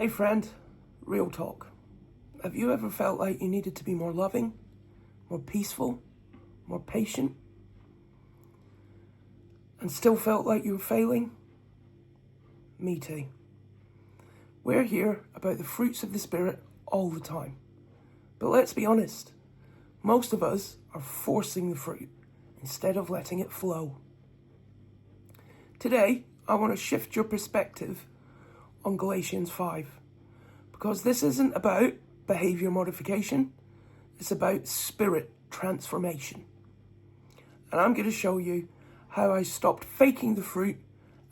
Hey friend, real talk. Have you ever felt like you needed to be more loving, more peaceful, more patient, and still felt like you were failing? Me too. We're here about the fruits of the Spirit all the time. But let's be honest, most of us are forcing the fruit instead of letting it flow. Today, I want to shift your perspective on Galatians 5. Because this isn't about behaviour modification, it's about spirit transformation. And I'm going to show you how I stopped faking the fruit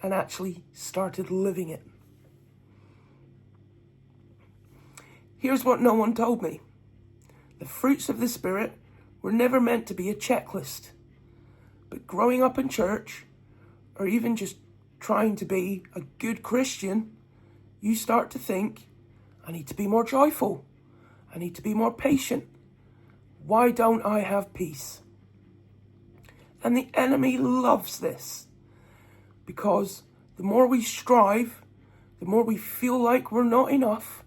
and actually started living it. Here's what no one told me. The fruits of the Spirit were never meant to be a checklist. But growing up in church, or even just trying to be a good Christian, you start to think, I need to be more joyful. I need to be more patient. Why don't I have peace? And the enemy loves this. Because the more we strive, the more we feel like we're not enough.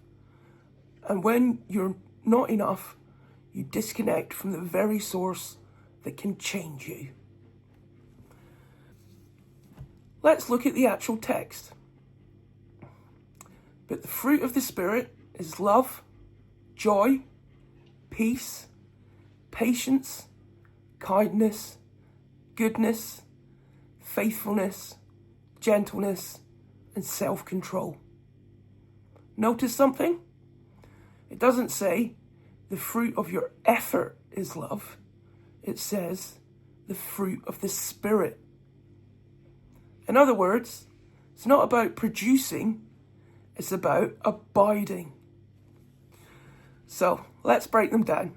And when you're not enough, you disconnect from the very source that can change you. Let's look at the actual text. But the fruit of the Spirit is love, joy, peace, patience, kindness, goodness, faithfulness, gentleness, and self-control. Notice something? It doesn't say the fruit of your effort is love. It says the fruit of the Spirit. In other words, it's not about producing, it's about abiding. So, let's break them down.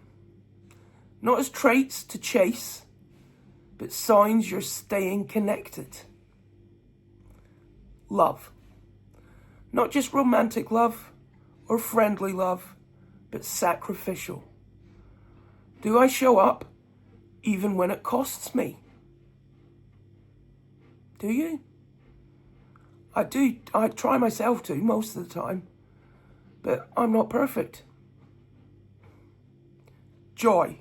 Not as traits to chase, but signs you're staying connected. Love. Not just romantic love or friendly love, but sacrificial. Do I show up even when it costs me? Do you? I do. I try myself to most of the time, but I'm not perfect. Joy.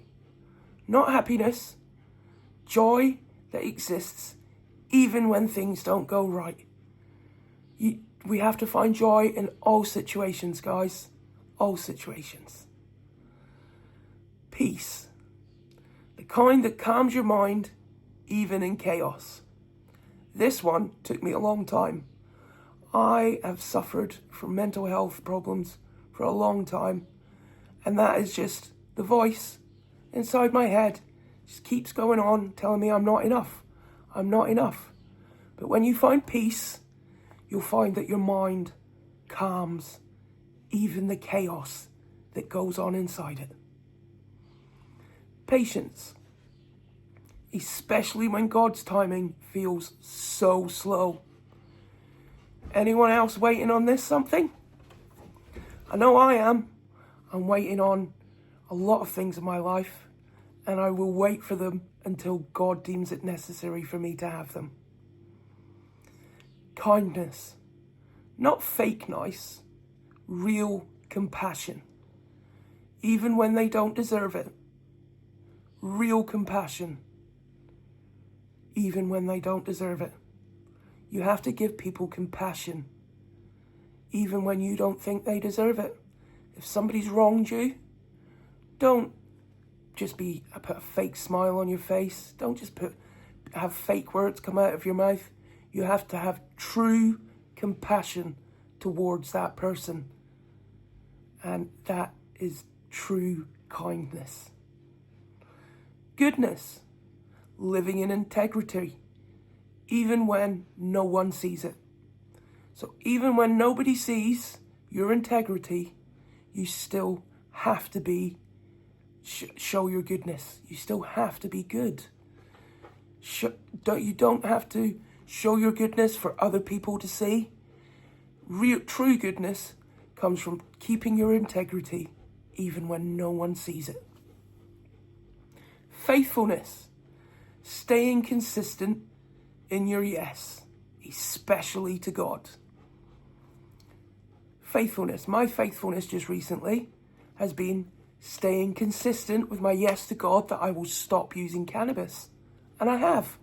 Not happiness. Joy that exists even when things don't go right. We have to find joy in all situations, guys. All situations. Peace. The kind that calms your mind even in chaos. This one took me a long time. I have suffered from mental health problems for a long time. And that is just the voice inside my head. Just keeps going on, telling me I'm not enough. I'm not enough. But when you find peace, you'll find that your mind calms even the chaos that goes on inside it. Patience. Especially when God's timing feels so slow. Anyone else waiting on this something? I know I am. I'm waiting on a lot of things in my life, and I will wait for them until God deems it necessary for me to have them. Kindness. Not fake nice, real compassion. Even when they don't deserve it. Real compassion. Even when they don't deserve it. You have to give people compassion, even when you don't think they deserve it. If somebody's wronged you, don't just put a fake smile on your face. Don't just have fake words come out of your mouth. You have to have true compassion towards that person. And that is true kindness. Goodness. Living in integrity, even when no one sees it. So even when nobody sees your integrity, you still have to show your goodness. You still have to be good. You don't have to show your goodness for other people to see. True goodness comes from keeping your integrity even when no one sees it. Faithfulness. Staying consistent in your yes, especially to God. Faithfulness. My faithfulness just recently has been staying consistent with my yes to God that I will stop using cannabis. And I have.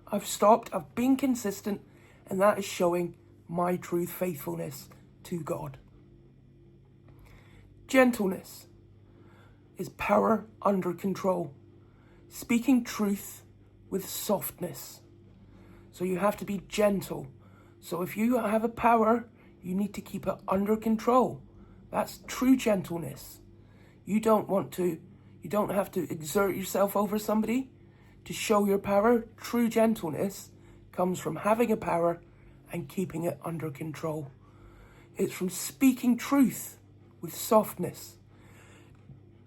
I've stopped, I've been consistent, and that is showing my true faithfulness to God. Gentleness is power under control. Speaking truth with softness. So you have to be gentle. So if you have a power, you need to keep it under control. That's true gentleness. You don't have to exert yourself over somebody to show your power. True gentleness comes from having a power and keeping it under control. It's from speaking truth with softness.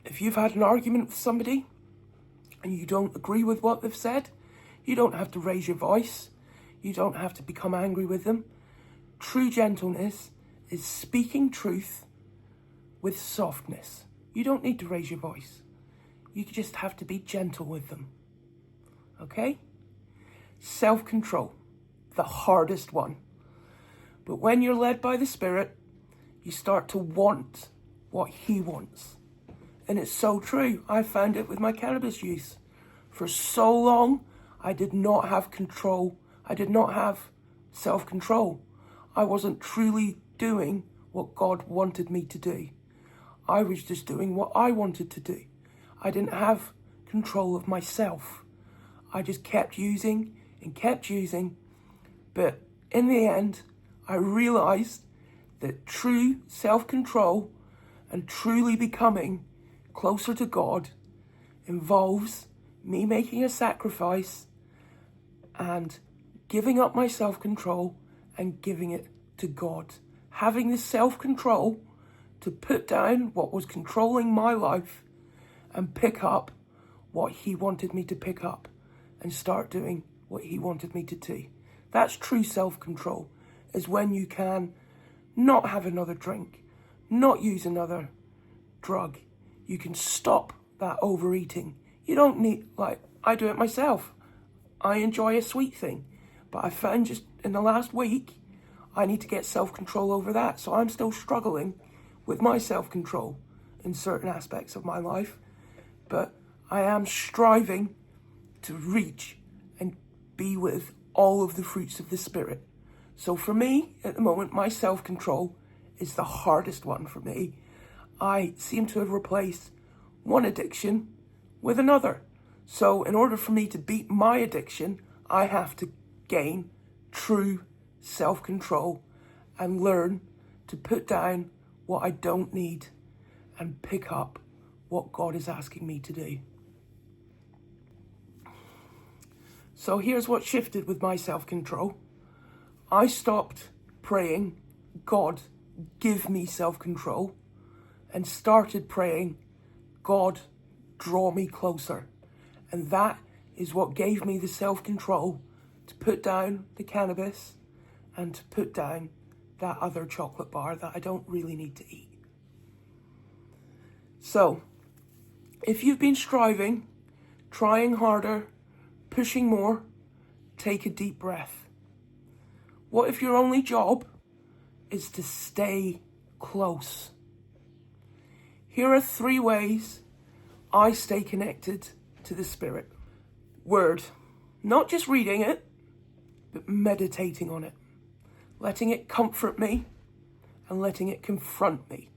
If you've had an argument with somebody and you don't agree with what they've said, you don't have to raise your voice. You don't have to become angry with them. True gentleness is speaking truth with softness. You don't need to raise your voice. You just have to be gentle with them. Okay? Self-control, the hardest one. But when you're led by the Spirit, you start to want what He wants. And it's so true. I found it with my cannabis use. For so long, I did not have control. I did not have self-control. I wasn't truly doing what God wanted me to do. I was just doing what I wanted to do. I didn't have control of myself. I just kept using and kept using. But in the end, I realized that true self-control and truly becoming closer to God involves me making a sacrifice and giving up my self-control and giving it to God. Having the self-control to put down what was controlling my life and pick up what He wanted me to pick up and start doing what He wanted me to do. That's true self-control, is when you can not have another drink, not use another drug. You can stop that overeating. You don't need, I do it myself. I enjoy a sweet thing, but I found just in the last week, I need to get self-control over that. So I'm still struggling with my self-control in certain aspects of my life, but I am striving to reach and be with all of the fruits of the Spirit. So for me, at the moment, my self-control is the hardest one for me. I seem to have replaced one addiction with another. So in order for me to beat my addiction, I have to gain true self-control and learn to put down what I don't need and pick up what God is asking me to do. So here's what shifted with my self-control. I stopped praying, God, give me self-control, and started praying, God, draw me closer. And that is what gave me the self-control to put down the cannabis and to put down that other chocolate bar that I don't really need to eat. So, if you've been striving, trying harder, pushing more, take a deep breath. What if your only job is to stay close? Here are 3 ways I stay connected to the Spirit. Word, not just reading it, but meditating on it. Letting it comfort me and letting it confront me.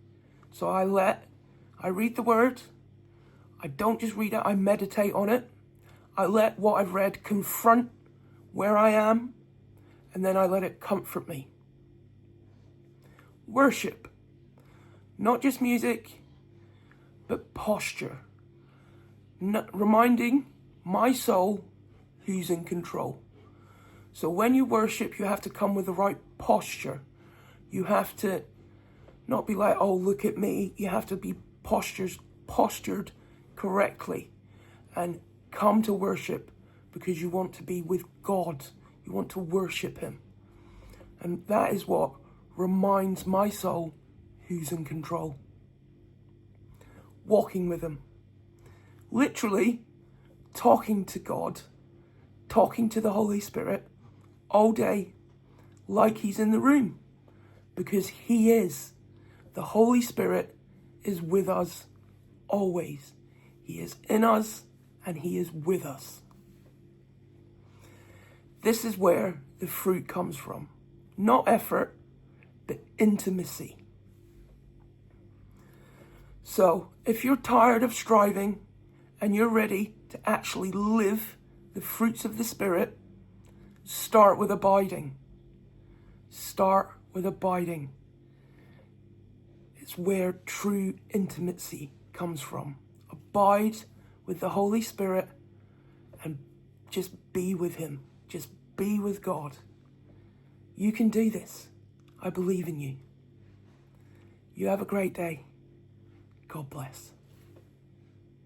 So I read the Word. I don't just read it, I meditate on it. I let what I've read confront where I am, and then I let it comfort me. Worship, not just music, but posture. Reminding my soul who's in control. So when you worship, you have to come with the right posture. You have to not be like, oh, look at me. You have to be postured correctly and come to worship because you want to be with God. You want to worship Him. And that is what reminds my soul who's in control. Walking with Him. Literally talking to God, talking to the Holy Spirit all day like He's in the room, because He is. The Holy Spirit is with us always. He is in us and he is with us. This is where the fruit comes from. Not effort, but intimacy. So, if you're tired of striving and you're ready to actually live the fruits of the Spirit, start with abiding. Start with abiding. It's where true intimacy comes from. Abide with the Holy Spirit and just be with him. Just be with God. You can do this. I believe in you. You have a great day. God bless.